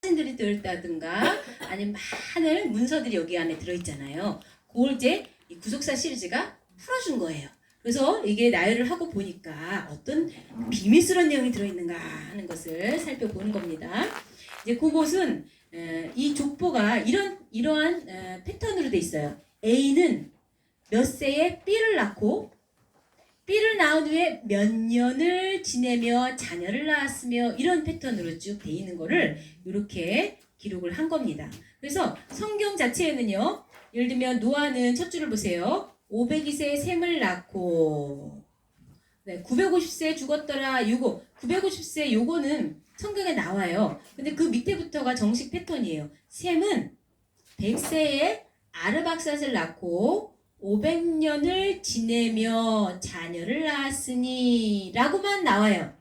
사진들이 들었다든가 아니면 많은 문서들이 여기 안에 들어있잖아요. 그걸 이제 이 구속사 시리즈가 풀어준 거예요. 그래서 이게 나열을 하고 보니까 어떤 비밀스러운 내용이 들어있는가 하는 것을 살펴보는 겁니다. 이제 그곳은 이 족보가 이러한 패턴으로 돼 있어요. A는 몇 세에 B를 낳고 B를 낳은 후에 몇 년을 지내며 자녀를 낳았으며 이런 패턴으로 쭉 돼 있는 거를 이렇게 기록을 한 겁니다. 그래서 성경 자체에는요. 예를 들면 노아는 첫 줄을 보세요. 502세에 셈을 낳고 950세에 죽었더라. 요거 950세 요거는 성경에 나와요. 근데 그 밑에부터가 정식 패턴이에요. 셈은 100세에 아르박삿을 낳고 500년을 지내며 자녀를 낳았으니 라고만 나와요.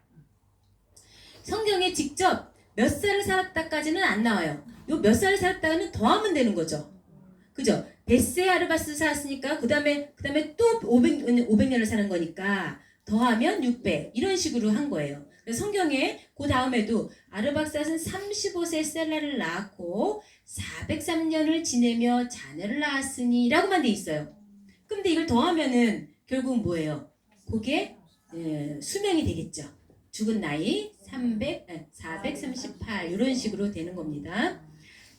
성경에 직접 몇 살을 살았다까지는 안 나와요. 요 몇 살을 살았다는 더하면 되는 거죠. 그죠? 벳세 아르바스 살았으니까 그 다음에 또 500년을 사는 거니까 더하면 600 이런 식으로 한 거예요. 그래서 성경에 그 다음에도 아르박삿은 35세 셀라를 낳았고 403년을 지내며 자녀를 낳았으니 라고만 돼 있어요. 근데 이걸 더하면은 결국은 뭐예요? 그게 수명이 되겠죠. 죽은 나이 438 이런 식으로 되는 겁니다.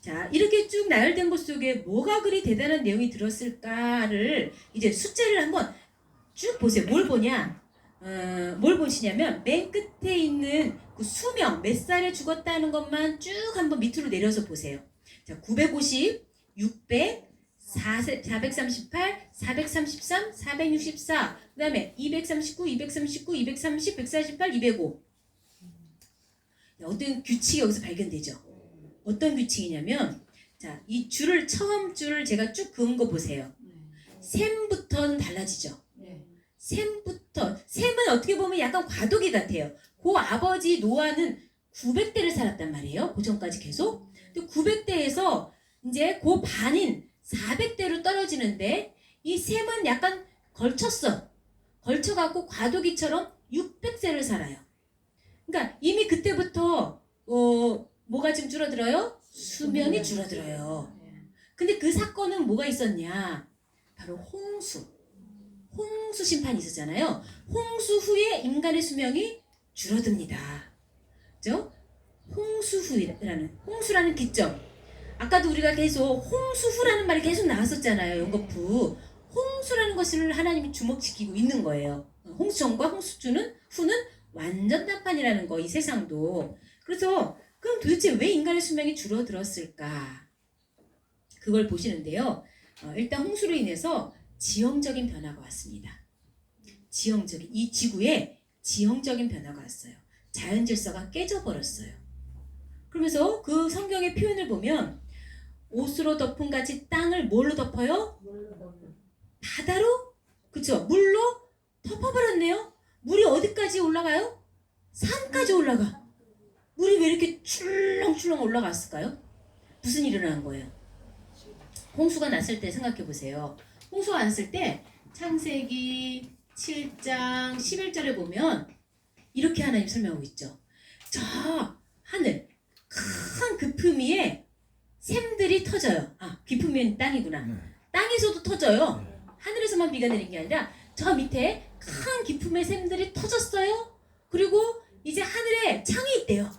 자, 이렇게 쭉 나열된 것 속에 뭐가 그리 대단한 내용이 들었을까를 이제 숫자를 한번 쭉 보세요. 뭘 보냐? 뭘 보시냐면 맨 끝에 있는 그 수명, 몇 살에 죽었다는 것만 쭉 한번 밑으로 내려서 보세요. 자, 950, 600, 438, 433, 464, 그 다음에 239, 239, 230, 148, 205. 어떤 규칙이 여기서 발견되죠. 어떤 규칙이냐면, 자, 이 줄을, 처음 줄을 제가 쭉 그은 거 보세요. 셈부터는 달라지죠. 셈은 어떻게 보면 약간 과도기 같아요. 그 아버지 노아는 900대를 살았단 말이에요. 그 전까지 계속. 근데 900대에서 이제 그 반인 400대로 떨어지는데 이 셈은 약간 걸쳐갖고 과도기처럼 600세를 살아요. 그러니까 이미 그때부터 뭐가 좀 줄어들어요? 수명이 줄어들어요. 근데 그 사건은 뭐가 있었냐? 바로 홍수 심판이 있었잖아요. 홍수 후에 인간의 수명이 줄어듭니다. 그죠? 홍수라는 기점. 아까도 우리가 계속 홍수후라는 말이 계속 나왔었잖아요. 연거푸. 홍수라는 것을 하나님이 주목시키고 있는 거예요. 홍수전과 홍수주는 후는 완전 단판이라는 거, 이 세상도. 그래서 그럼 도대체 왜 인간의 수명이 줄어들었을까? 그걸 보시는데요. 일단 홍수로 인해서 지형적인 변화가 왔습니다. 이 지구에 지형적인 변화가 왔어요. 자연 질서가 깨져버렸어요. 그러면서 그 성경의 표현을 보면 옷으로 덮은 같이 땅을 뭘로 덮어요? 바다로? 그쵸? 물로 덮어버렸네요. 물이 어디까지 올라가요? 산까지 올라가. 물이 왜 이렇게 출렁출렁 올라갔을까요? 무슨 일이 일어난 거예요? 홍수가 났을 때 생각해 보세요. 홍수가 났을 때 창세기 7장 11절에 보면 이렇게 하나님 설명하고 있죠. 저 하늘 큰 깊음 위에 샘들이 터져요. 깊음 위엔 땅이구나. 땅에서도 터져요. 하늘에서만 비가 내린 게 아니라 저 밑에 큰 깊음의 샘들이 터졌어요. 그리고 이제 하늘에 창이 있대요.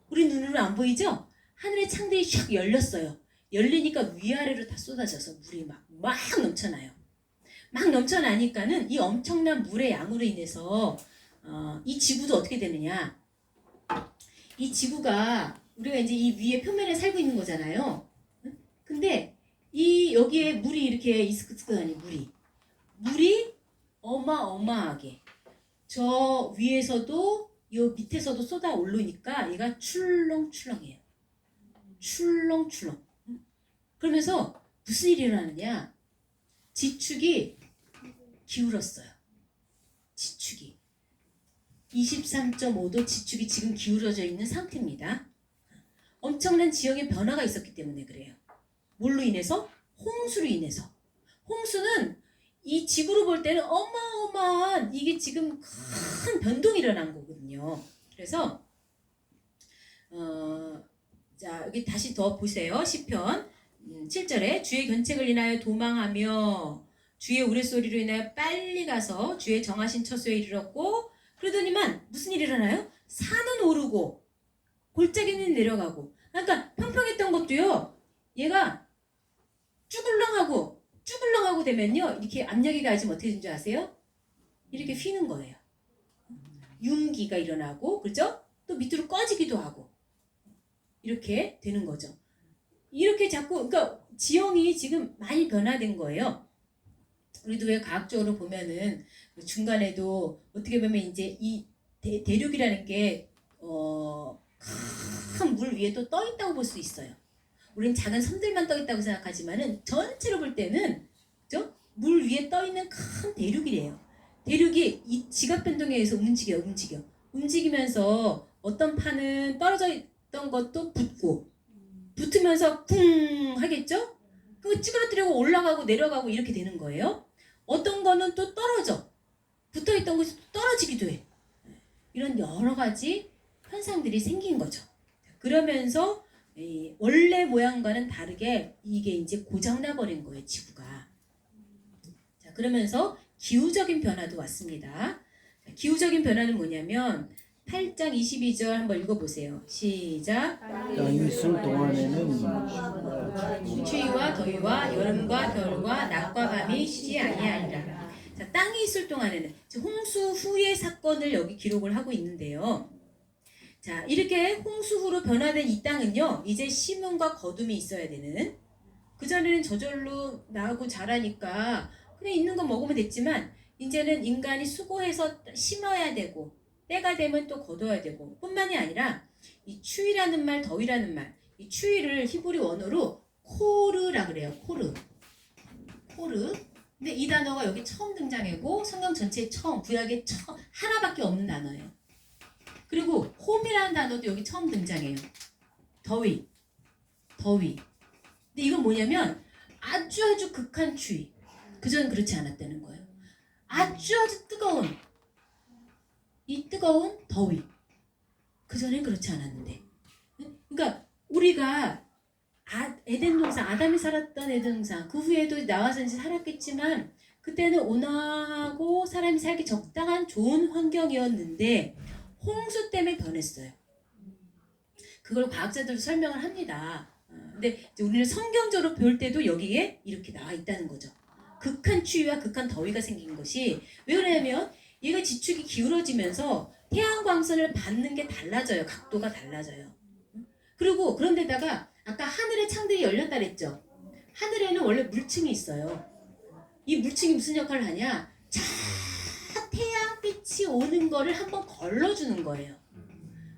우리 눈으로 안 보이죠? 하늘의 창들이 샥 열렸어요. 열리니까 위아래로 다 쏟아져서 물이 막 넘쳐나요. 막 넘쳐나니까는 이 엄청난 물의 양으로 인해서 이 지구도 어떻게 되느냐? 이 지구가 우리가 이제 이 위에 표면에 살고 있는 거잖아요. 근데 여기에 물이 이렇게 이스크스크하니 물이 어마어마하게 저 위에서도 요 밑에서도 쏟아 오르니까 얘가 출렁출렁해요. 출렁출렁. 그러면서 무슨 일이 일어나느냐? 지축이 기울었어요. 지축이 23.5도 지축이 지금 기울어져 있는 상태입니다. 엄청난 지형의 변화가 있었기 때문에 그래요. 뭘로 인해서? 홍수로 인해서. 홍수는 이 지구로 볼 때는 어마어마한 이게 지금 큰 변동이 일어난 거거든요. 그래서 자, 자, 여기 다시 더 보세요. 시편 7절에 주의 견책을 인하여 도망하며 주의 우레소리로 인하여 빨리 가서 주의 정하신 처소에 이르렀고 그러더니만 무슨 일이 일어나요? 산은 오르고 골짜기는 내려가고 그러니까 평평했던 것도요. 얘가 쭈글렁하고 되면요. 이렇게 압력이 가해지면 어떻게 되는 줄 아세요? 이렇게 휘는 거예요. 융기가 일어나고 그렇죠? 또 밑으로 꺼지기도 하고 이렇게 되는 거죠. 이렇게 자꾸 그러니까 지형이 지금 많이 변화된 거예요. 우리도 왜 과학적으로 보면은 중간에도 어떻게 보면 이제 이 대륙이라는 게 큰 물 위에 또 떠 있다고 볼 수 있어요. 우리는 작은 섬들만 떠 있다고 생각하지만은 전체로 볼 때는 그죠? 물 위에 떠 있는 큰 대륙이래요. 대륙이 이 지각 변동에 의해서 움직이면서 어떤 판은 떨어져 있던 것도 붙으면서 쿵 하겠죠? 그 찌그러뜨리고 올라가고 내려가고 이렇게 되는 거예요. 어떤 거는 또 떨어져 붙어있던 것이 또 떨어지기도 해. 이런 여러 가지 현상들이 생긴 거죠. 그러면서 원래 모양과는 다르게 이게 이제 고장나 버린 거예요, 지구가. 자, 그러면서 기후적인 변화도 왔습니다. 자, 기후적인 변화는 뭐냐면 8장 22절 한번 읽어보세요. 시작. 땅이 있을 동안에는 추위와 더위와 여름과 겨울과 낮과 밤이 쉬지 아니하리라. 자, 땅이 있을 동안에는 홍수 후의 사건을 여기 기록을 하고 있는데요. 자, 이렇게 홍수 후로 변화된 이 땅은요, 이제 심음과 거둠이 있어야 되는. 그전에는 저절로 나고 자라니까 그냥 있는 거 먹으면 됐지만 이제는 인간이 수고해서 심어야 되고 때가 되면 또 거둬야 되고 뿐만이 아니라 이 추위라는 말, 더위라는 말, 이 추위를 히브리 원어로 코르라 그래요. 코르. 근데 이 단어가 여기 처음 등장하고 성경 전체에 처음, 구약에 하나밖에 없는 단어예요. 그리고 홈이라는 단어도 여기 처음 등장해요. 더위. 근데 이건 뭐냐면 아주 극한 추위. 그전 그렇지 않았다는 거예요. 아주 뜨거운 이 뜨거운 더위. 그전엔 그렇지 않았는데. 그러니까 우리가 에덴 동산, 아담이 살았던 에덴 동산, 그 후에도 나와서 이제 살았겠지만 그때는 온화하고 사람이 살기 적당한 좋은 환경이었는데 홍수 때문에 변했어요. 그걸 과학자들도 설명을 합니다. 근데 이제 우리는 성경적으로 볼 때도 여기에 이렇게 나와 있다는 거죠. 극한 추위와 극한 더위가 생긴 것이 왜 그러냐면 얘가 지축이 기울어지면서 태양광선을 받는 게 달라져요. 각도가 달라져요. 그리고 그런데다가 아까 하늘의 창들이 열렸다 그랬죠. 하늘에는 원래 물층이 있어요. 이 물층이 무슨 역할을 하냐? 자, 태양빛이 오는 거를 한번 걸러주는 거예요.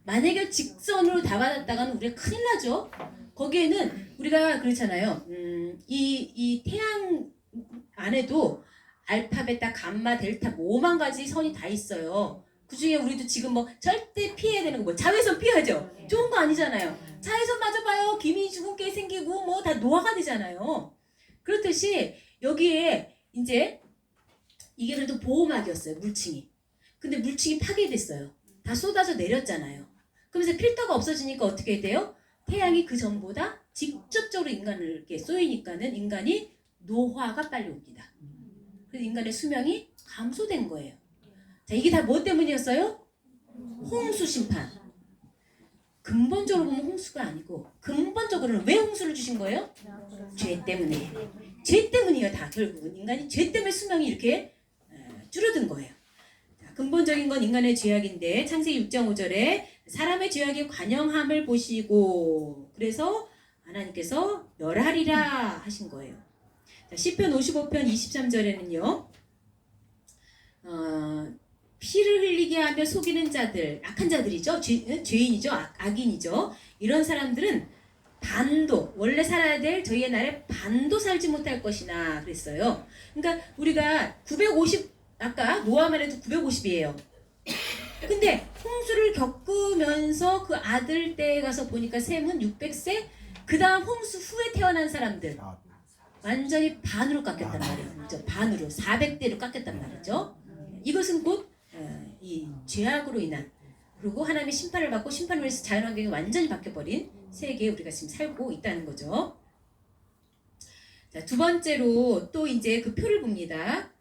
만약에 직선으로 다 받았다가는 우리가 큰일 나죠. 거기에는 우리가 그렇잖아요. 이 태양 안에도 알파, 베타, 감마, 델타 뭐 5만 가지 선이 다 있어요. 그 중에 우리도 지금 뭐 절대 피해야 되는 거 뭐 자외선 피하죠. 좋은 거 아니잖아요. 자외선 맞아봐요. 기미 주근깨 생기고 뭐 다 노화가 되잖아요. 그렇듯이 여기에 이제 이게 그래도 보호막이었어요. 물층이. 근데 물층이 파괴됐어요. 다 쏟아져 내렸잖아요. 그러면서 필터가 없어지니까 어떻게 돼요? 태양이 그 전보다 직접적으로 인간을 이렇게 쏘이니까는 인간이 노화가 빨리 옵니다. 그래서 인간의 수명이 감소된 거예요. 자, 이게 다 뭐 때문이었어요? 홍수 심판. 근본적으로 보면 홍수가 아니고 근본적으로는 왜 홍수를 주신 거예요? 죄 때문에. 죄 때문이에요. 다 결국은 인간이 죄 때문에 수명이 이렇게 줄어든 거예요. 자, 근본적인 건 인간의 죄악인데 창세기 6장 5절에 사람의 죄악의 관영함을 보시고 그래서 하나님께서 멸하리라 하신 거예요. 자, 시편 55편 23절에는요. 피를 흘리게 하며 속이는 자들, 악한 자들이죠. 죄인이죠. 악인이죠. 이런 사람들은 반도, 원래 살아야 될 저희의 날에 반도 살지 못할 것이나 그랬어요. 그러니까 우리가 950, 아까 노아만 해도 950이에요. 근데 홍수를 겪으면서 그 아들 때에 가서 보니까 셈은 600세, 그 다음 홍수 후에 태어난 사람들 완전히 반으로 깎였단 말이에요. 반으로 400대로 깎였단 말이죠. 이것은 곧 이 죄악으로 인한 그리고 하나님의 심판을 받고 심판을 위해서 자연환경이 완전히 바뀌어버린 세계에 우리가 지금 살고 있다는 거죠. 자, 두 번째로 또 이제 그 표를 봅니다.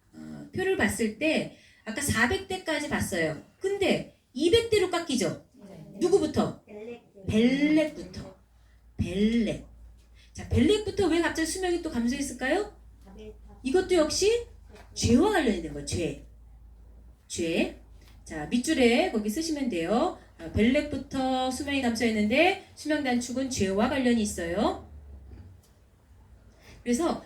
표를 봤을 때 아까 400대까지 봤어요. 근데 200대로 깎이죠. 누구부터? 벨렉부터. 벨렉. 자, 벨렉부터 왜 갑자기 수명이 또 감소했을까요? 이것도 역시 죄와 관련이 된 거예요. 죄. 자, 밑줄에 거기 쓰시면 돼요. 벨렉부터 수명이 감소했는데 수명 단축은 죄와 관련이 있어요. 그래서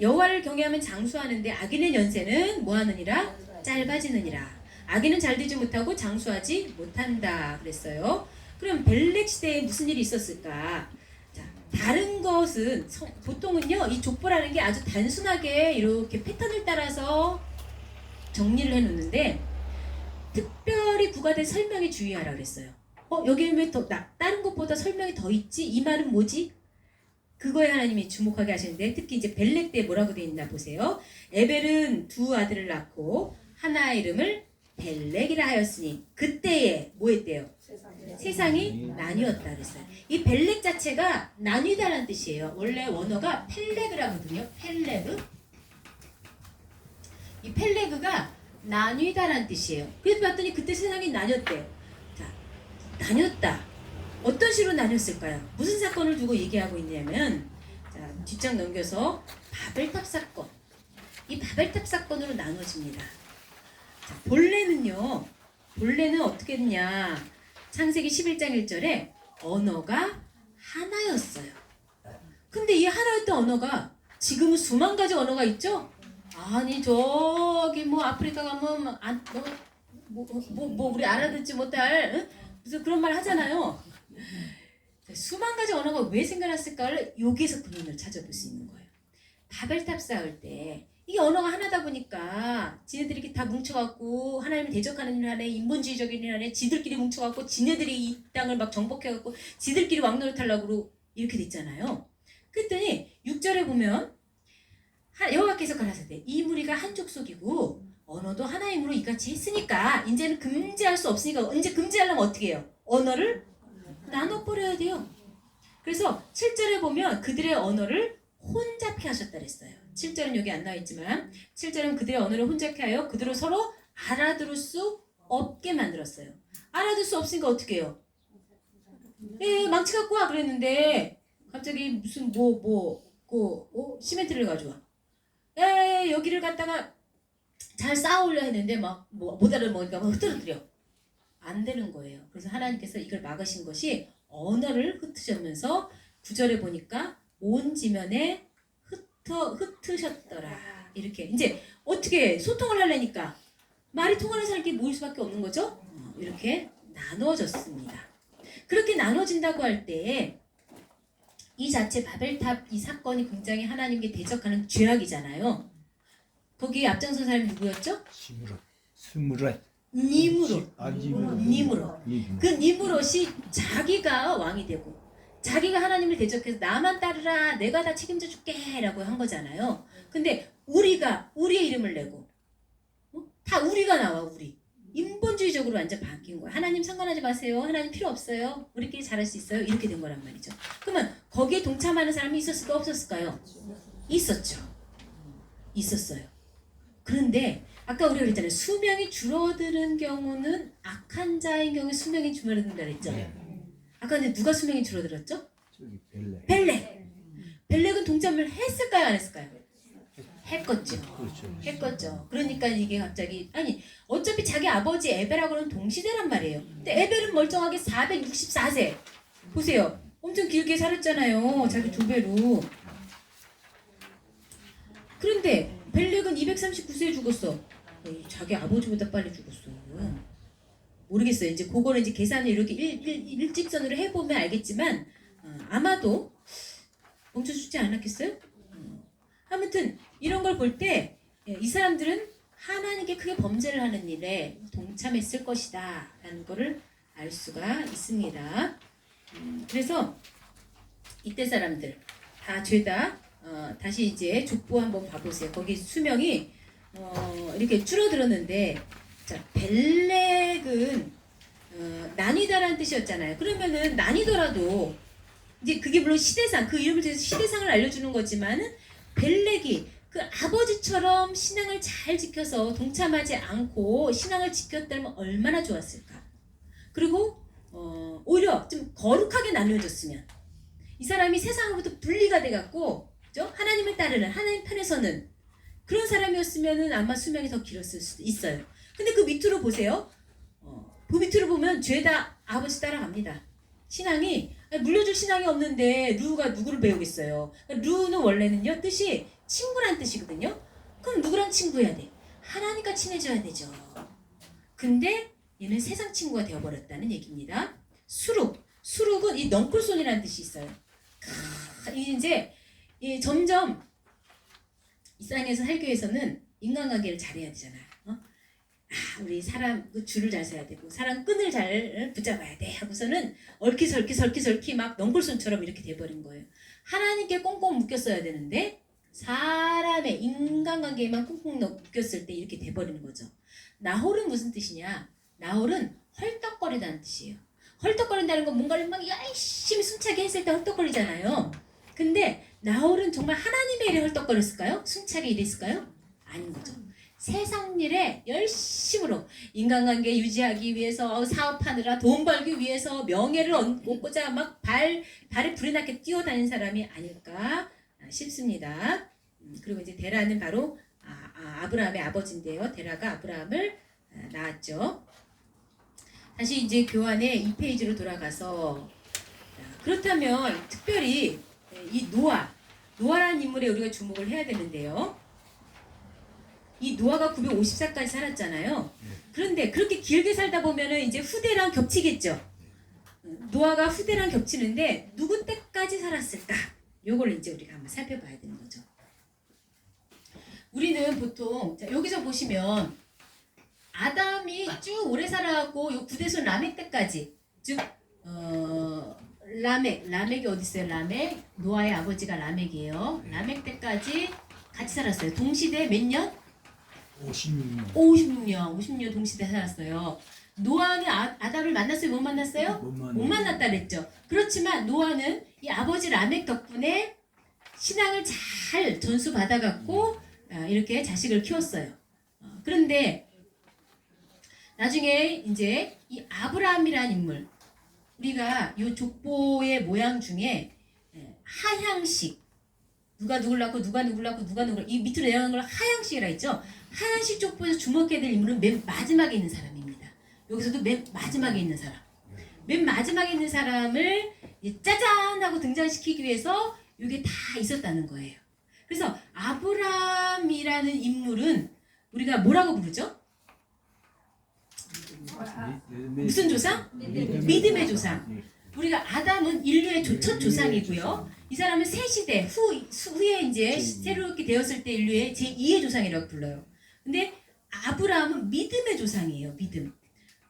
여호와를 경외하면 장수하는데 악인의 연세는 뭐하느니라? 짧아지느니라. 악인은 잘 되지 못하고 장수하지 못한다 그랬어요. 그럼 벨렉 시대에 무슨 일이 있었을까? 자, 다른 것은 보통은요 이 족보라는 게 아주 단순하게 이렇게 패턴을 따라서 정리를 해놓는데 특별히 부과된 설명에 주의하라 그랬어요. 여기는 왜 더 다른 것보다 설명이 더 있지? 이 말은 뭐지? 그거에 하나님이 주목하게 하시는데 특히 이제 벨렉 때 뭐라고 되어 있나 보세요. 에벨은 두 아들을 낳고 하나의 이름을 벨렉이라 하였으니 그때에 뭐 했대요? 세상이 나뉘었다 그랬어요. 이 벨렉 자체가 나뉘다라는 뜻이에요. 원래 원어가 펠레그라거든요. 펠레그. 이 펠레그가 나뉘다라는 뜻이에요. 그래서 봤더니 그때 세상이 나뉘었대요. 자, 나뉘었다. 어떤 식으로 나뉘었을까요? 무슨 사건을 두고 얘기하고 있냐면 자, 뒷장 넘겨서 바벨탑 사건. 이 바벨탑 사건으로 나눠집니다. 자, 본래는 어떻게 됐냐? 창세기 11장 1절에 언어가 하나였어요. 근데 이 하나였던 언어가 지금은 수만 가지 언어가 있죠? 아니 저기 뭐 아프리카 가면 우리 알아듣지 못할 응? 무슨 그런 말 하잖아요. 수만 가지 언어가 왜 생겨났을까를 여기에서 근원을 찾아볼 수 있는 거예요. 바벨탑 쌓을 때 이게 언어가 하나다 보니까 지네들이 이렇게 다 뭉쳐갖고 하나님을 대적하는 일 하네, 인본주의적인 일 하네, 지들끼리 뭉쳐갖고 지네들이 이 땅을 막 정복해갖고 지들끼리 왕노릇 하려고 이렇게 됐잖아요. 그랬더니 6절에 보면 여호와께서 가라사대 이 무리가 한 족속이고 언어도 하나이므로 이같이 했으니까 이제는 금지할 수 없으니까 언제 금지하려면 어떻게 해요? 언어를 나눠버려야 돼요. 그래서 7절에 보면 그들의 언어를 혼잡케 하셨다 그랬어요. 7절은 여기 안 나와 있지만 7절은 그들의 언어를 혼잡케 하여 그들을 서로 알아들을 수 없게 만들었어요. 알아들 수 없으니까 어떻게 해요? 망치 갖고 와 그랬는데 갑자기 무슨 시멘트를 가져와. 여기를 갖다가 잘 쌓아올려 했는데 막 못 알아먹으니까 막 흐트러뜨려. 안 되는 거예요. 그래서 하나님께서 이걸 막으신 것이 언어를 흩으셨면서 9절에 보니까 온 지면에 흩으셨더라. 이렇게 이제 어떻게 소통을 하려니까 말이 통하는 사람이 모일 수밖에 없는 거죠. 이렇게 나눠졌습니다. 그렇게 나눠진다고 할 때 이 자체 바벨탑 이 사건이 굉장히 하나님께 대적하는 죄악이잖아요. 거기 앞장선 사람이 누구였죠? 스무렛. 니므롯. 그 니므롯이 자기가 왕이 되고 자기가 하나님을 대적해서 나만 따르라 내가 다 책임져 줄게 라고 한 거잖아요. 근데 우리의 이름을 내고 다 우리가 나와 우리. 인본주의적으로 완전 바뀐 거야. 하나님 상관하지 마세요. 하나님 필요 없어요. 우리끼리 잘할 수 있어요. 이렇게 된 거란 말이죠. 그러면 거기에 동참하는 사람이 있었을까 없었을까요? 있었죠. 있었어요. 그런데 아까 우리가 그랬잖아요. 수명이 줄어드는 경우는 악한 자인 경우에 수명이 줄어든다 그랬죠. 아까 근데 누가 수명이 줄어들었죠? 벨렉은 동참을 했을까요? 안 했을까요? 했겠죠. 했겠죠. 그러니까 이게 갑자기 어차피 자기 아버지 에벨하고는 동시대란 말이에요. 근데 에벨은 멀쩡하게 464세. 보세요. 엄청 길게 살았잖아요. 자기 2배로. 그런데 벨렉은 239세에 죽었어. 자기 아버지보다 빨리 죽었어. 모르겠어요. 이제 그거는 이제 계산을 이렇게 일직선으로 해보면 알겠지만 아마도 멈춰 죽지 않았겠어요? 아무튼 이런 걸 볼 때 이 사람들은 하나님께 크게 범죄를 하는 일에 동참했을 것이다 라는 거를 알 수가 있습니다. 그래서 이때 사람들 다 죄다 다시 이제 족보 한번 봐보세요. 거기 수명이 이렇게 줄어들었는데 자 벨렉은 나뉘다라는 뜻이었잖아요. 그러면은 나뉘더라도 이제 그게 물론 시대상, 그 이름을 통해서 시대상을 알려주는 거지만은 벨렉이 그 아버지처럼 신앙을 잘 지켜서 동참하지 않고 신앙을 지켰다면 얼마나 좋았을까. 그리고 오히려 좀 거룩하게 나누어졌으면 이 사람이 세상으로부터 분리가 돼갖고 그죠? 하나님을 따르는 하나님 편에서는 그런 사람이었으면은 아마 수명이 더 길었을 수도 있어요. 근데 그 밑으로 보세요. 그 밑으로 보면 죄다 아버지 따라갑니다. 신앙이 물려줄 신앙이 없는데 루가 누구를 배우겠어요. 루는 원래는요 뜻이 친구란 뜻이거든요. 그럼 누구랑 친구해야 돼? 하나님과 친해져야 되죠. 근데 얘는 세상 친구가 되어버렸다는 얘기입니다. 수룩은 이 넝쿨손이라는 뜻이 있어요. 이제 점점 이 땅에서 살기 위해서는 인간관계를 잘해야 되잖아요. 우리 사람 줄을 잘 서야 되고 사람 끈을 잘 붙잡아야 돼 하고서는 얽히설키 막 넝쿨손처럼 이렇게 돼버린 거예요. 하나님께 꽁꽁 묶였어야 되는데 사람의 인간관계에만 꽁꽁 묶였을 때 이렇게 돼버리는 거죠. 나홀은 무슨 뜻이냐? 나홀은 헐떡거리다는 뜻이에요. 헐떡거린다는 건 뭔가를 막 열심히 숨차게 했을 때 헐떡거리잖아요. 근데 나홀은 정말 하나님의 일에 헐떡거렸을까요? 숨차게 일했을까요? 아닌 거죠. 세상 일에 열심으로 인간관계 유지하기 위해서 사업하느라 돈 벌기 위해서 명예를 얻고자 막 발에 불이 나게 뛰어다닌 사람이 아닐까 싶습니다. 그리고 이제 데라는 바로 아브라함의 아버지인데요. 데라가 아브라함을 낳았죠. 다시 이제 교환의 2페이지로 돌아가서 그렇다면 특별히 이 노아라는 인물에 우리가 주목을 해야 되는데요. 이 노아가 954까지 살았잖아요. 그런데 그렇게 길게 살다 보면은 이제 후대랑 겹치겠죠. 노아가 후대랑 겹치는데 누구 때까지 살았을까? 요걸 이제 우리가 한번 살펴봐야 되는 거죠. 우리는 보통 여기서 보시면 아담이 쭉 오래 살아갖고 요 구대손 라멕 때까지 즉 라멕이 어디 있어요? 라멕 노아의 아버지가 라멕이에요. 라멕 때까지 같이 살았어요. 동시대 몇 년? 56년 동시대 살았어요. 노아는 아담을 만났어요? 못 만났어요? 못 만났다 그랬죠. 그렇지만 노아는 이 아버지 라멕 덕분에 신앙을 잘 전수받아갖고 이렇게 자식을 키웠어요. 그런데 나중에 이제 이 아브라함이라는 인물, 우리가 이 족보의 모양 중에 하향식, 누가 누굴 낳고 이 밑으로 내려가는 걸 하향식이라 했죠. 하향식 족보에서 주목해야 될 인물은 맨 마지막에 있는 사람입니다. 여기서도 맨 마지막에 있는 사람. 맨 마지막에 있는 사람을 짜잔 하고 등장시키기 위해서 이게 다 있었다는 거예요. 그래서 아브라함이라는 인물은 우리가 뭐라고 부르죠? 무슨 조상? 믿음의 조상. 우리가 아담은 인류의 첫 조상이고요. 이 사람은 새 시대 후에 이제 새롭게 되었을 때 인류의 제2의 조상이라고 불러요. 근데 아브라함은 믿음의 조상이에요. 믿음.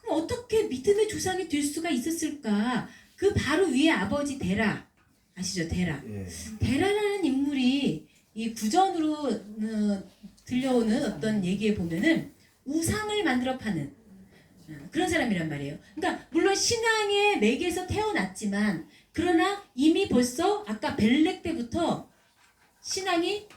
그럼 어떻게 믿음의 조상이 될 수가 있었을까? 그 바로 위에 아버지 데라 아시죠? 데라라는 인물이 이 구전으로 들려오는 어떤 얘기에 보면은 우상을 만들어 파는 그런 사람이란 말이에요. 그러니까 물론 신앙의 맥에서 태어났지만 그러나 이미 벌써 아까 벨렉 때부터 신앙이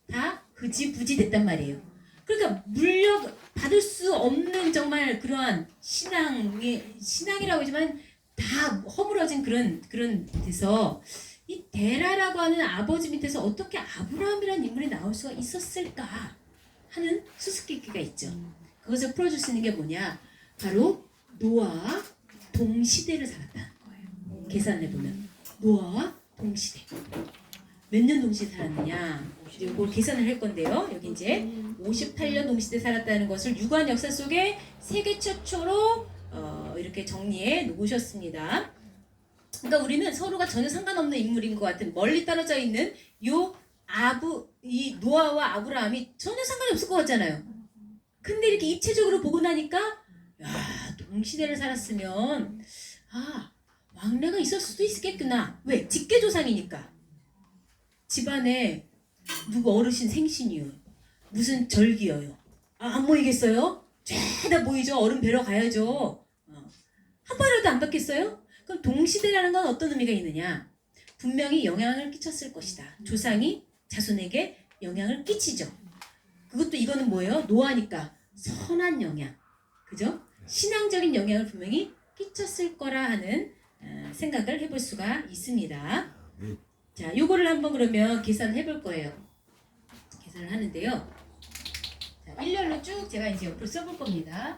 다 흐지부지 됐단 말이에요. 그러니까 물려받을 수 없는 정말 그러한 신앙이라고 하지만 다 허물어진 그런 데서 이 데라라고 하는 아버지 밑에서 어떻게 아브라함이라는 인물이 나올 수가 있었을까 하는 수수께끼가 있죠. 그것을 풀어줄 수 있는 게 뭐냐? 바로 노아와 동시대를 살았다는 거예요. 계산해보면 노아와 동시대. 몇 년 동시대 살았느냐? 이걸 계산을 할 건데요. 여기 이제 58년 동시대 살았다는 것을 유관 역사 속에 세계 최초로 이렇게 정리해 놓으셨습니다. 그러니까 우리는 서로가 전혀 상관없는 인물인 것 같은 멀리 떨어져 있는 이 노아와 아브라함이 전혀 상관이 없을 것 같잖아요. 근데 이렇게 입체적으로 보고 나니까 야, 동시대를 살았으면 왕래가 있을 수도 있겠구나. 왜? 직계조상이니까. 집안에 누구 어르신 생신이요. 무슨 절기여요. 안 모이겠어요? 죄다 모이죠. 어른 뵈러 가야죠. 한 번이라도 안 받겠어요? 그럼 동시대라는 건 어떤 의미가 있느냐? 분명히 영향을 끼쳤을 것이다. 조상이 자손에게 영향을 끼치죠. 그것도 이거는 뭐예요? 노아니까 선한 영향. 그죠? 신앙적인 영향을 분명히 끼쳤을 거라 하는 생각을 해볼 수가 있습니다. 자, 요거를 한번 그러면 계산해 볼 거예요. 계산을 하는데요. 자, 일렬로 쭉 제가 이제 옆으로 써볼 겁니다.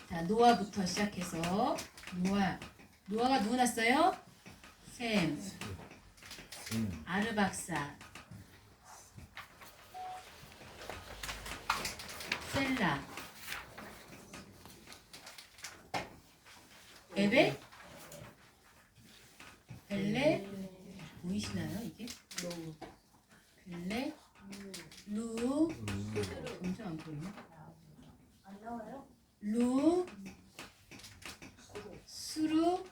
자, 노아부터 시작해서 노아가 누구 낳았어요? 셈, 아르박사, 셀라, 에베, 벨레, 보이시나요 이게? 벨레, 루, 점점 안 보이네. 루, 수루,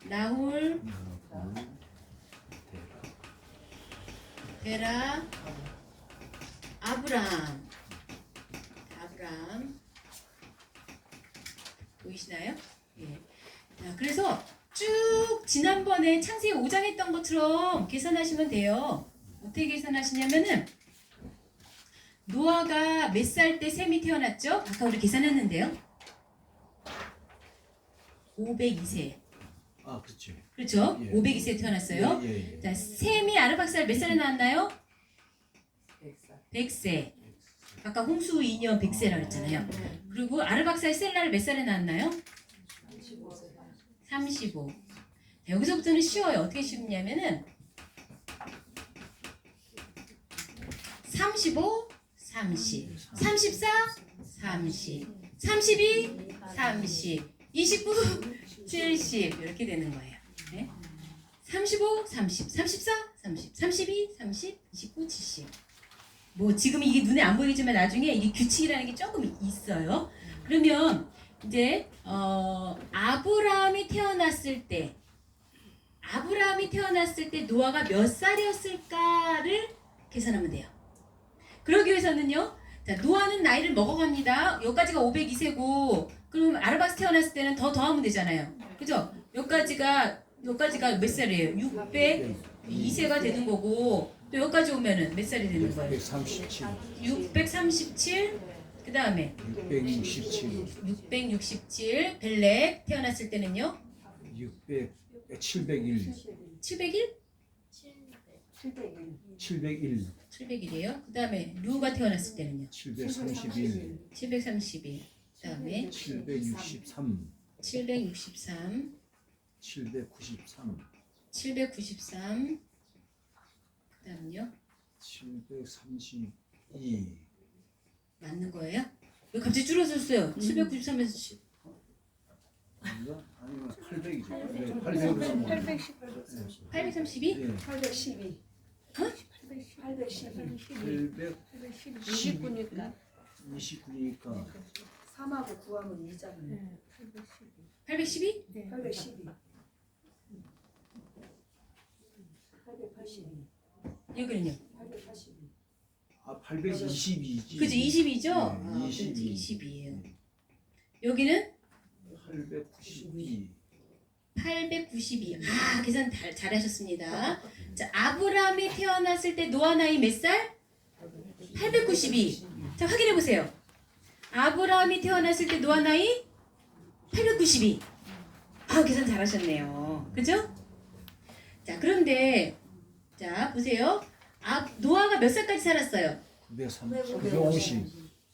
라훌, 데라, 아브람 보이시나요? 예. 자, 그래서 쭉 지난번에 창세기 5장 했던 것처럼 계산하시면 돼요. 어떻게 계산하시냐면은 노아가 몇 살 때 셈이 태어났죠? 아까 우리 계산했는데요. 502세. 아, 그렇죠. 그렇죠? 예. 502세 태어났어요. 예. 자, 셈이 아르박살 몇 살에 낳았나요? 100세. 아까 홍수 2년 100세라고 했잖아요. 그리고 아르박살 셀라를 몇 살에 낳았나요? 35. 자, 여기서부터는 쉬워요. 어떻게 쉽냐면은 35, 30, 34, 30, 32, 30, 29, 70 이렇게 되는 거예요. 네? 35, 30, 34, 30, 32, 30, 29, 70. 뭐 지금 이게 눈에 안 보이지만 나중에 이게 규칙이라는 게 조금 있어요. 그러면 이제 아브라함이 태어났을 때 노아가 몇 살이었을까를 계산하면 돼요. 그러기 위해서는요. 자, 노아는 나이를 먹어갑니다. 여기까지가 502세고 그럼 아르박스 태어났을 때는 더 더하면 되잖아요. 그죠? 여기까지가 몇 살이에요? 602세가 되는 거고 또 여기까지 오면은 몇 살이 되는 거예요? 637, 637. 그 다음에 667. 벨렉 태어났을 때는요? 701, 701? 701이에요. 그 다음에 루가 태어났을 때는요? 731, 732. 그 다음에 763, 763. 793, 그 다음요? 732. 맞는 거예요? 왜 갑자기 줄어들었어요? 793에서 아닌가? 아니면 800이죠. 800으로 832? 812. 어? 29니까 29니까 3하고 9하면 2잖아요. 812? 812. 882. 여기는요? 882. 아, 822지. 그죠? 22죠? 네, 22. 22예요. 여기는 892. 892. 아, 계산 잘하셨습니다. 자, 아브라함이 태어났을 때 노아 나이 몇 살? 892. 자, 확인해 보세요. 아브라함이 태어났을 때 노아 나이 892. 아, 계산 잘하셨네요. 그죠? 자, 그런데 자, 보세요. 노아가 몇 살까지 살았어요? 950.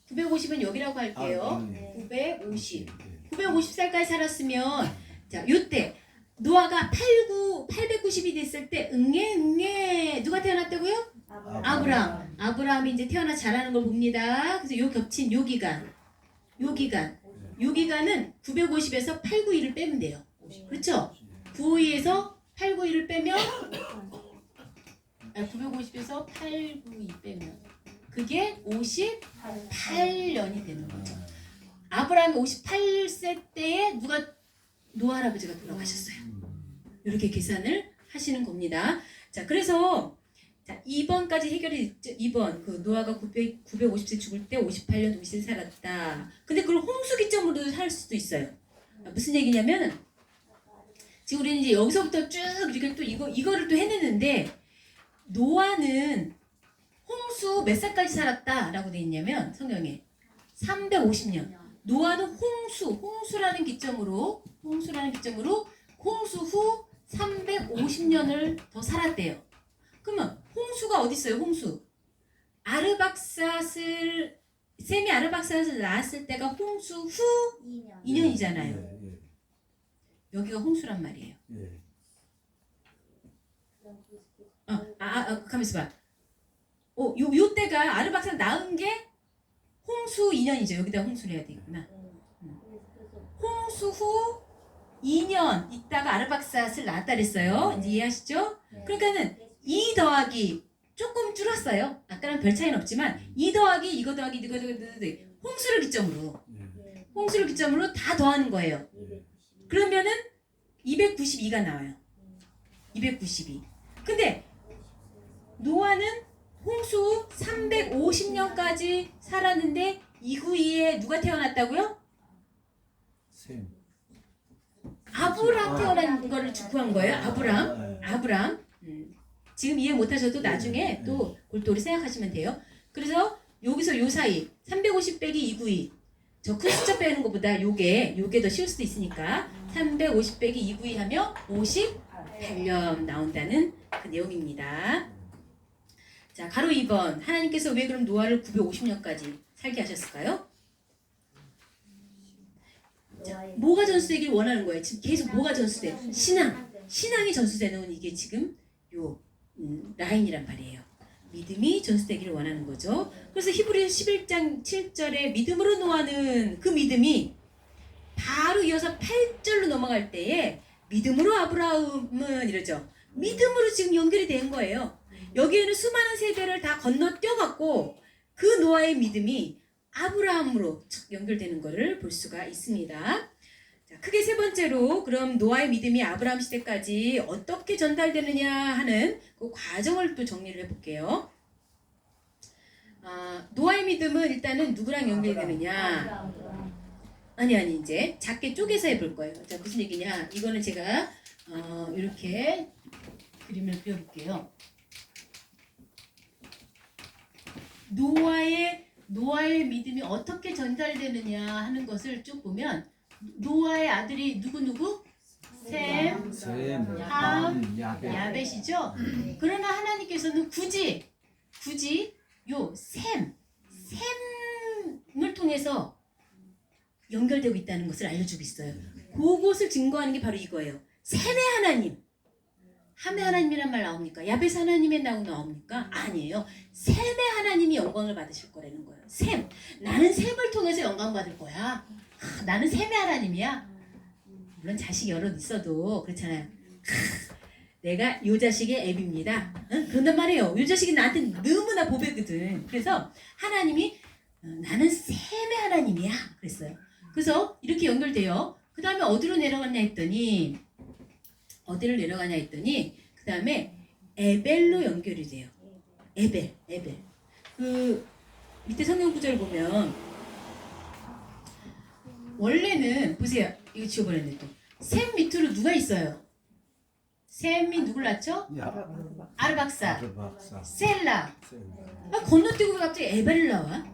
950은 여기라고 할게요. 아, 네. 950. 950살까지 살았으면 자, 요때 노아가 890이 됐을 때 응애 누가 태어났다고요? 아브라함. 아브라함이 이제 태어나 자라는 걸 봅니다. 그래서 요 겹친 요 기간은 950에서 892를 빼면 돼요. 그렇죠? 952에서 892를 빼면 950에서 892 빼면 그게 58년이 되는 거죠. 아브라함이 58세 때에 노아 할아버지가 돌아가셨어요. 이렇게 계산을 하시는 겁니다. 자, 그래서 자, 2번까지 해결이 됐죠. 2번. 그 노아가 950세 죽을 때 58년 동시에 살았다. 근데 그걸 홍수 기점으로 살 수도 있어요. 무슨 얘기냐면 지금 우리는 이제 여기서부터 쭉 이렇게 또 이거를 또 해내는데 노아는 홍수 몇 살까지 살았다라고 돼 있냐면 성경에 350년. 노아는 홍수라는 기점으로 홍수 후 350년을 더 살았대요. 그러면 홍수가 어디 있어요? 홍수. 셈이 아르박사스를 낳았을 때가 홍수 후 2년이잖아요. 예. 여기가 홍수란 말이에요. 예. 가만 있어봐. 요 때가 아르박사를 낳은 게 홍수 2년이죠. 여기다 홍수를 해야 되겠구나. 홍수 후 2년 있다가 아르박사스를 낳았다 그랬어요. 이제 이해하시죠? 그러니까는 2 더하기 조금 줄었어요. 아까랑 별 차이는 없지만 2 더하기 이거 더하기 이거 더하기 홍수를 기점으로 다 더하는 거예요. 그러면은 292가 나와요. 292. 근데 노아는 홍수 350년까지 살았는데 이후에 누가 태어났다고요? 셈. 아브람 태어난 거를 구한 거예요. 아브람. 지금 이해 못하셔도 나중에 또 골똘히 생각하시면 돼요. 그래서 여기서 요 사이 350 빼기 292 저 큰 숫자 빼는 것보다 요게 더 쉬울 수도 있으니까 350 빼기 292 하면 58년 나온다는 그 내용입니다. 자, 가로 2번. 하나님께서 왜 그럼 노아를 950년까지 살게 하셨을까요? 자, 뭐가 전수되길 원하는 거예요? 지금 계속 뭐가 전수돼? 신앙이 전수되는 이게 지금 요 라인이란 말이에요. 믿음이 전수되기를 원하는 거죠. 그래서 히브리서 11장 7절에 믿음으로 노아는 그 믿음이 바로 이어서 8절로 넘어갈 때에 믿음으로 아브라함은 이러죠. 믿음으로 지금 연결이 된 거예요. 여기에는 수많은 세대를 다 건너뛰어갖고 그 노아의 믿음이 아브라함으로 연결되는 것을 볼 수가 있습니다. 자, 크게 세 번째로 그럼 노아의 믿음이 아브라함 시대까지 어떻게 전달되느냐 하는 그 과정을 또 정리를 해볼게요. 노아의 믿음은 일단은 누구랑 연결되느냐? 아니 이제 작게 쪼개서 해볼 거예요. 자, 무슨 얘기냐? 이거는 제가 이렇게 그림을 그려볼게요. 노아의 믿음이 어떻게 전달되느냐 하는 것을 쭉 보면 노아의 아들이 누구? 셈, 함, 야벳이죠. 그러나 하나님께서는 굳이 요 셈을 통해서 연결되고 있다는 것을 알려주고 있어요. 그것을 증거하는 게 바로 이거예요. 셈의 하나님. 함의 하나님이란 말 나옵니까? 야벳 하나님의 나옵니까? 아니에요. 셈의 하나님이 영광을 받으실 거라는 거예요. 셈. 나는 셈을 통해서 영광 받을 거야. 나는 셈의 하나님이야. 물론 자식이 여럿 있어도 그렇잖아요. 내가 요 자식의 앱입니다. 응? 그런단 말이에요. 요 자식이 나한테 너무나 보배거든. 그래서 하나님이 나는 셈의 하나님이야. 그랬어요. 그래서 이렇게 연결돼요. 그 다음에 어디로 내려갔냐 했더니 그 다음에 에벨로 연결이 돼요. 에벨. 그 밑에 성경 구절 보면 원래는 보세요. 이거 지워버렸네 또. 셈 밑으로 누가 있어요? 셈이 누굴 낳죠? 아르박사, 셀라. 건너뛰고 갑자기 에벨을 나와?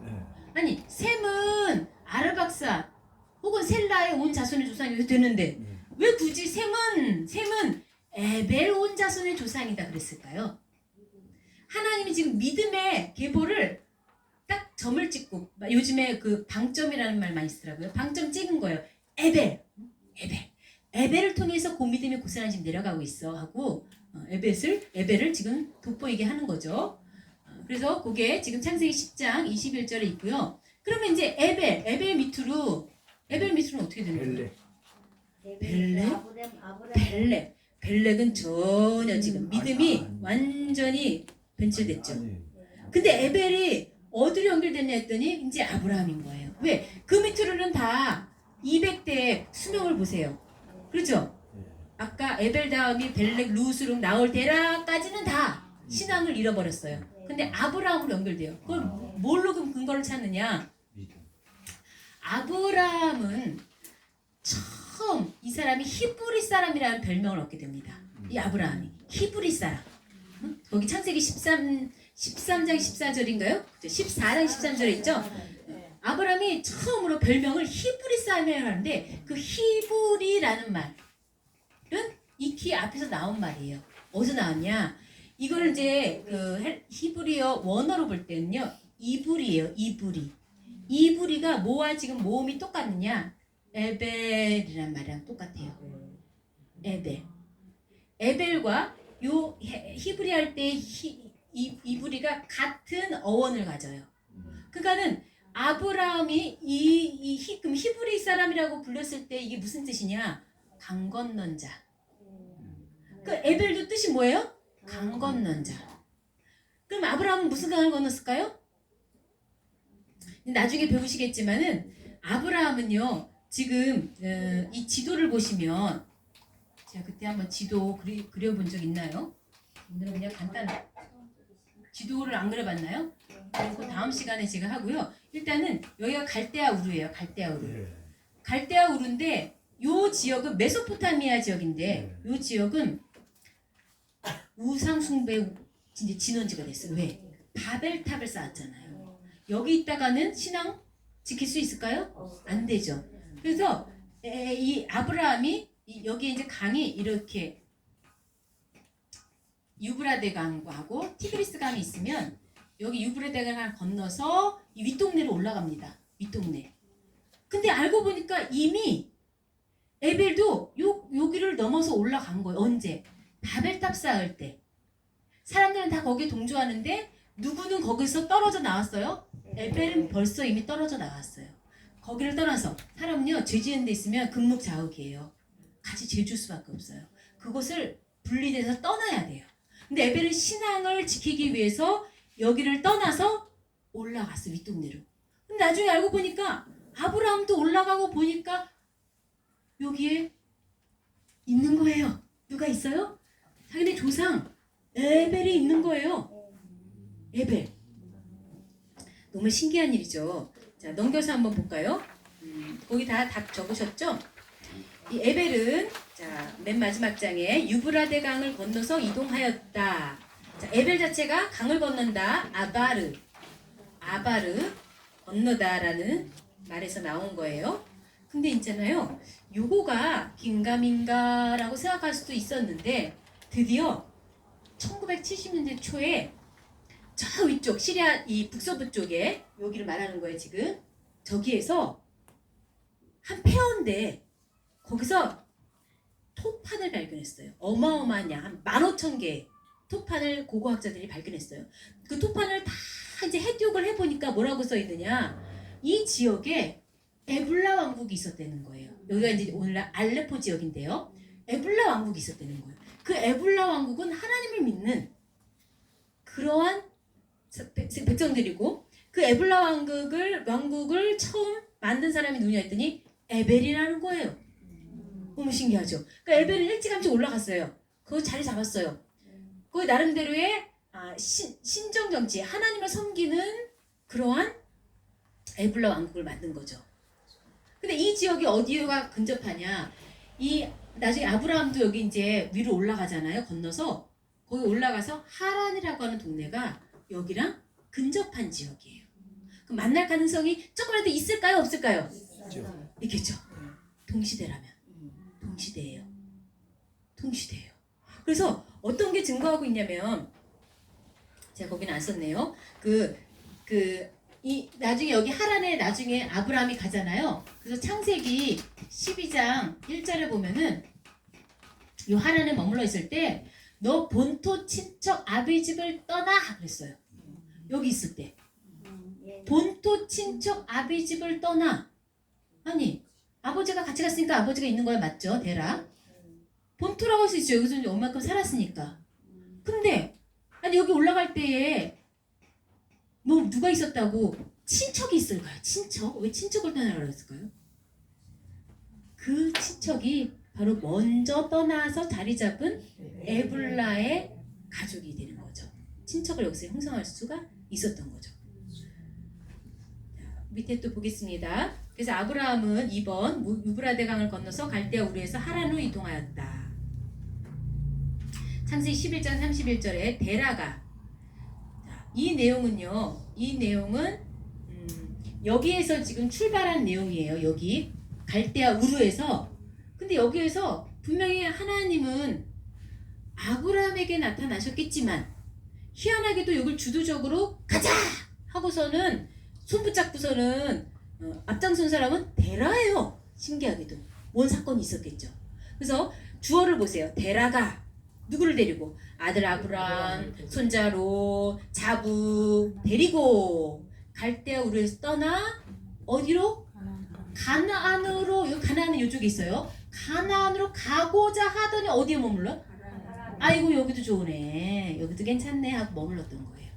아니 셈은 아르박사 혹은 셀라의 온 자손의 조상이 되는데 왜 굳이 셈은 에벨 온 자손의 조상이다 그랬을까요? 하나님이 지금 믿음의 계보를 딱 점을 찍고 요즘에 그 방점이라는 말 많이 쓰더라고요. 방점 찍은 거예요. 에벨을 통해서 그 믿음의 고스란히 지금 내려가고 있어 하고 에벨을 지금 돋보이게 하는 거죠. 그래서 그게 지금 창세기 10장 21절에 있고요. 그러면 이제 에벨 밑으로 어떻게 되는 거예요? 벨렉은 전혀 지금 믿음이 완전히 변질됐죠. 근데 에벨이 어디로 연결됐냐 했더니 이제 아브라함인 거예요. 왜? 그 밑으로는 다 200대의 수명을 보세요. 그렇죠? 아까 에벨 다음이 벨렉, 루스룩, 나올, 데라까지는 다 신앙을 잃어버렸어요. 근데 아브라함으로 연결돼요. 그걸 뭘로 근거를 찾느냐? 믿음. 아브라함은 처음 이 사람이 히브리 사람이라는 별명을 얻게 됩니다. 이 아브라함이 히브리 사람. 응? 거기 창세기 13장 14절인가요? 14장 13절에 있죠? 아브라함이 처음으로 별명을 히브리 사람이라고 하는데 그 히브리라는 말은 익히 앞에서 나온 말이에요. 어디서 나왔냐? 이걸 이제 그 히브리어 원어로 볼 때는요. 이브리예요. 이브리. 이브리가 뭐와 지금 모음이 똑같느냐? 에벨이란 말이랑 똑같아요. 에벨. 에벨과 요 히브리 할 때 이브리가 같은 어원을 가져요. 그러니까는 아브라함이 그럼 히브리 사람이라고 불렸을 때 이게 무슨 뜻이냐? 강 건넌 자. 그 에벨도 뜻이 뭐예요? 강 건넌 자. 그럼 아브라함은 무슨 강을 건넜을까요? 나중에 배우시겠지만은 아브라함은요 지금 이 지도를 보시면 제가 그때 한번 지도 그려본 적 있나요? 오늘은 그냥 간단한 지도를 안 그려봤나요? 그리고 다음 시간에 제가 하고요. 일단은 여기가 갈대아 우르예요. 갈대아 우르. 네. 갈대아 우르인데 요 지역은 메소포타미아 지역인데 네. 요 지역은 우상 숭배 이제 진원지가 됐어요. 왜? 바벨탑을 쌓았잖아요. 여기 있다가는 신앙 지킬 수 있을까요? 안 되죠. 그래서 이 아브라함이 여기 이제 강이 이렇게 유브라데 강하고 티그리스 강이 있으면 여기 유브라데 강을 건너서 이 윗동네로 올라갑니다. 윗동네. 근데 알고 보니까 이미 에벨도 여기를 넘어서 올라간 거예요. 언제? 바벨탑 쌓을 때. 사람들은 다 거기에 동조하는데 누구는 거기서 떨어져 나왔어요? 에벨은 벌써 이미 떨어져 나왔어요. 거기를 떠나서 사람은요 죄 지은 데 있으면 금묵자욱이에요. 같이 죄 줄 수밖에 없어요. 그곳을 분리돼서 떠나야 돼요. 근데 에벨은 신앙을 지키기 위해서 여기를 떠나서 올라갔어 윗동네로. 근데 나중에 알고 보니까 아브라함도 올라가고 보니까 여기에 있는 거예요. 누가 있어요? 자기네 조상 에벨이 있는 거예요. 에벨. 너무 신기한 일이죠. 자, 넘겨서 한번 볼까요? 거기 다 적으셨죠? 이 에벨은 자, 맨 마지막 장에 유브라데 강을 건너서 이동하였다. 자, 에벨 자체가 강을 건넌다. 아바르 건너다라는 말에서 나온 거예요. 근데 있잖아요. 요거가 긴가민가라고 생각할 수도 있었는데 드디어 1970년대 초에 저 위쪽 시리아 이 북서부 쪽에 여기를 말하는 거예요 지금. 저기에서 한 폐허인데 거기서 토판을 발견했어요. 어마어마한 양, 한 15,000개 토판을 고고학자들이 발견했어요. 그 토판을 다 이제 해독을 해보니까 뭐라고 써있느냐. 이 지역에 에블라 왕국이 있었다는 거예요. 여기가 이제 오늘날 알레포 지역인데요. 에블라 왕국이 있었다는 거예요. 그 에블라 왕국은 하나님을 믿는 그러한 백성들이고 그 에블라 왕국을 처음 만든 사람이 누구냐 했더니 에벨이라는 거예요. 너무 신기하죠. 그러니까 에벨은 일찌감치 올라갔어요. 그거 자리 잡았어요. 그 나름대로의 신정 정치, 하나님을 섬기는 그러한 에블라 왕국을 만든 거죠. 근데 이 지역이 어디가 근접하냐? 이 나중에 아브라함도 여기 이제 위로 올라가잖아요. 건너서 거기 올라가서 하란이라고 하는 동네가 여기랑 근접한 지역이에요. 그럼 만날 가능성이 조금이라도 있을까요? 없을까요? 있겠죠. 동시대라면. 동시대예요. 동시대예요. 그래서 어떤 게 증거하고 있냐면 제가 거기는 안 썼네요. 나중에 여기 하란에 나중에 아브라함이 가잖아요. 그래서 창세기 12장 1절에 보면은 이 하란에 머물러 있을 때 너 본토 친척 아비 집을 떠나 그랬어요. 여기 있을 때 본토 친척 아비 집을 떠나. 아니 아버지가 같이 갔으니까 아버지가 있는 거야. 맞죠? 대라 본토라고 할 수 있죠. 여기서 얼마큼 살았으니까. 근데 아니 여기 올라갈 때에 뭐 누가 있었다고? 친척이 있을까요? 친척? 왜 친척을 떠나라고 했을까요? 그 친척이 바로 먼저 떠나서 자리 잡은 에블라의 가족이 되는 거죠. 친척을 여기서 형성할 수가 있었던 거죠. 자, 밑에 또 보겠습니다. 그래서 아브라함은 2번 유브라데 강을 건너서 갈대아 우르에서 하란으로 이동하였다. 창세기 11장 31절에 데라가, 자, 이 내용은 여기에서 지금 출발한 내용이에요. 여기 갈대아 우르에서. 근데 여기에서 분명히 하나님은 아브라함에게 나타나셨겠지만 희한하게도 이걸 주도적으로 가자 하고서는 손 붙잡고서는 앞장선 사람은 데라예요. 신기하게도 뭔 사건이 있었겠죠. 그래서 주어를 보세요. 데라가 누구를 데리고? 아들 아브람, 손자 롯, 자부 데리고 갈대아 우르에서 떠나 어디로? 가나안으로. 여기 가나안은 이쪽에 있어요. 가나안으로 가고자 하더니 어디에 머물러? 아이고 여기도 좋으네, 여기도 괜찮네 하고 머물렀던 거예요.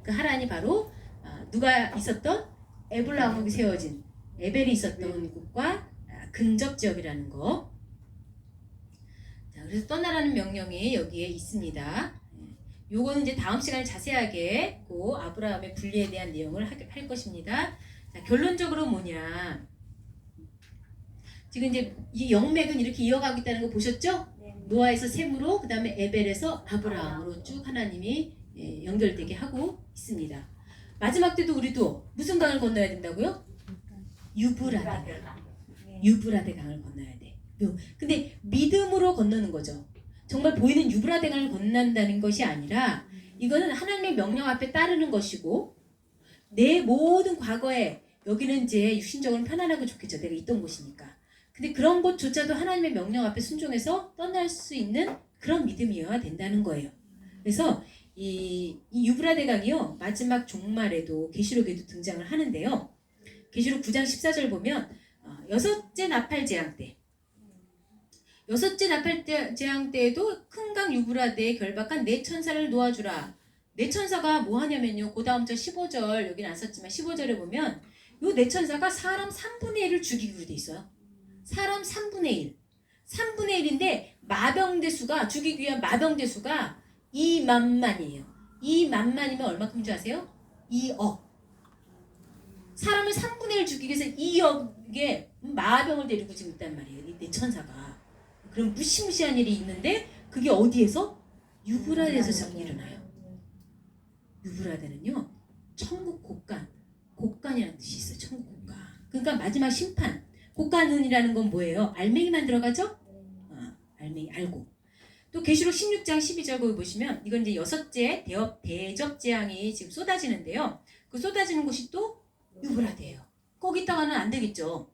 그 하란이 바로 누가 있었던? 에불라함이 세워진 에벨이 있었던 곳과 근접 지역이라는 거. 자, 그래서 떠나라는 명령이 여기에 있습니다. 요거는 이제 다음 시간에 자세하게 그 아브라함의 분리에 대한 내용을 할 것입니다. 자, 결론적으로 뭐냐? 지금 이제 이 영맥은 이렇게 이어가고 있다는 거 보셨죠? 노아에서 셈으로, 그 다음에 에벨에서 아브라함으로 쭉 하나님이 연결되게 하고 있습니다. 마지막 때도 우리도 무슨 강을 건너야 된다고요? 유브라데 강을 건너야 돼. 근데 믿음으로 건너는 거죠. 정말 보이는 유브라데 강을 건넌다는 것이 아니라 이거는 하나님의 명령 앞에 따르는 것이고, 내 모든 과거에, 여기는 이제 육신적으로 편안하고 좋겠죠. 내가 있던 곳이니까. 근데 그런 것조차도 하나님의 명령 앞에 순종해서 떠날 수 있는 그런 믿음이어야 된다는 거예요. 그래서 이 유브라데 강이요, 마지막 종말에도 계시록에도 등장을 하는데요. 계시록 9장 14절 보면 여섯째 나팔 재앙 때에도 큰 강 유브라데에 결박한 네 천사를 놓아주라. 네 천사가 뭐 하냐면요, 그 다음 절 15절, 여기는 안 썼지만 15절에 보면 요 네 천사가 사람 3분의 1을 죽이기로 돼 있어요. 사람 3분의 1인데 마병대수가, 죽이기 위한 마병대수가 2만만이에요. 2만만이면 얼마큼인 줄 아세요? 2억. 사람을 3분의 1 죽이기 위해서 2억의 마병을 데리고 지금 있단 말이에요. 이 네 천사가. 그럼 무시무시한 일이 있는데 그게 어디에서? 유브라데에서 일어나요. 유브라데는요, 천국 곡간이라는 뜻이 있어요. 천국 곡간. 그러니까 마지막 심판. 곡간은이라는 건 뭐예요? 알맹이만 들어가죠? 알맹이, 알고. 또 계시록 16장 12절 거기 보시면 이건 이제 여섯째 대접 재앙이 지금 쏟아지는데요. 그 쏟아지는 곳이 또 유브라데예요. 거기다가는 안 되겠죠.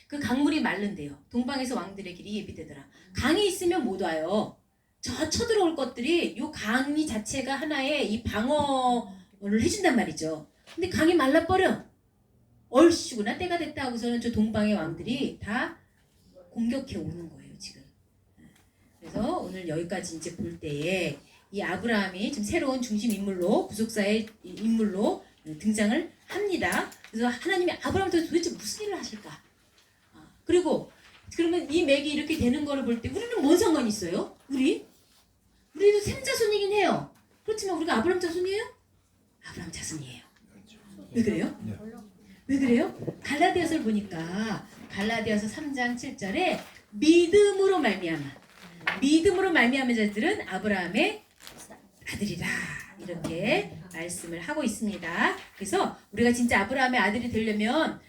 그 강물이 마른데요. 동방에서 왕들의 길이 예비되더라. 강이 있으면 못 와요. 저 쳐들어올 것들이 이 강이 자체가 하나의 이 방어를 해준단 말이죠. 근데 강이 말라버려. 얼씨구나 때가 됐다 하고서는 저 동방의 왕들이 다 공격해 오는 거예요, 지금. 그래서 오늘 여기까지 이제 볼 때에 이 아브라함이 지금 새로운 중심 인물로, 구속사의 인물로 등장을 합니다. 그래서 하나님이 아브라함한테 도대체 무슨 일을 하실까? 그리고 그러면 이 맥이 이렇게 되는 거를 볼 때 우리는 뭔 상관이 있어요? 우리도 셈 자손이긴 해요. 그렇지만 우리가 아브라함 자손이에요? 아브라함 자손이에요. 왜 그래요? 왜 그래요? 갈라디아서를 보니까 갈라디아서 3장 7절에 믿음으로 말미암은 자들은 아브라함의 아들이다, 이렇게 말씀을 하고 있습니다. 그래서 우리가 진짜 아브라함의 아들이 되려면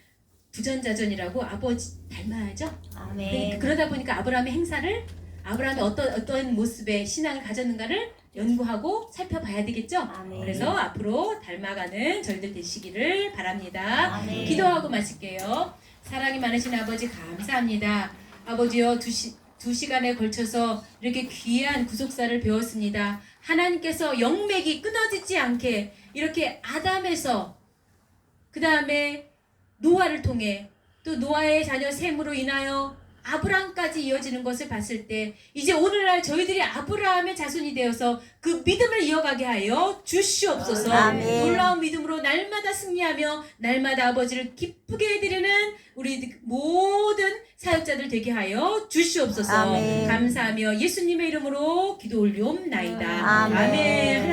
부전자전이라고 아버지 닮아야죠. 아멘. 그러다 보니까 아브라함의 행사를, 아브라함이 어떤 모습의 신앙을 가졌는가를 연구하고 살펴봐야 되겠죠. 아멘. 그래서 앞으로 닮아가는 저희들 되시기를 바랍니다. 아멘. 기도하고 마실게요. 사랑이 많으신 아버지 감사합니다. 아버지요, 두 시간에 걸쳐서 이렇게 귀한 구속사를 배웠습니다. 하나님께서 영맥이 끊어지지 않게 이렇게 아담에서, 그 다음에 노아를 통해, 또 노아의 자녀 셈으로 인하여 아브라함까지 이어지는 것을 봤을 때 이제 오늘날 저희들이 아브라함의 자손이 되어서 그 믿음을 이어가게 하여 주시옵소서. 아멘. 놀라운 믿음으로 날마다 승리하며 날마다 아버지를 기쁘게 해드리는 우리 모든 사역자들 되게 하여 주시옵소서. 아멘. 감사하며 예수님의 이름으로 기도 올리옵나이다. 아멘. 아멘. 하나님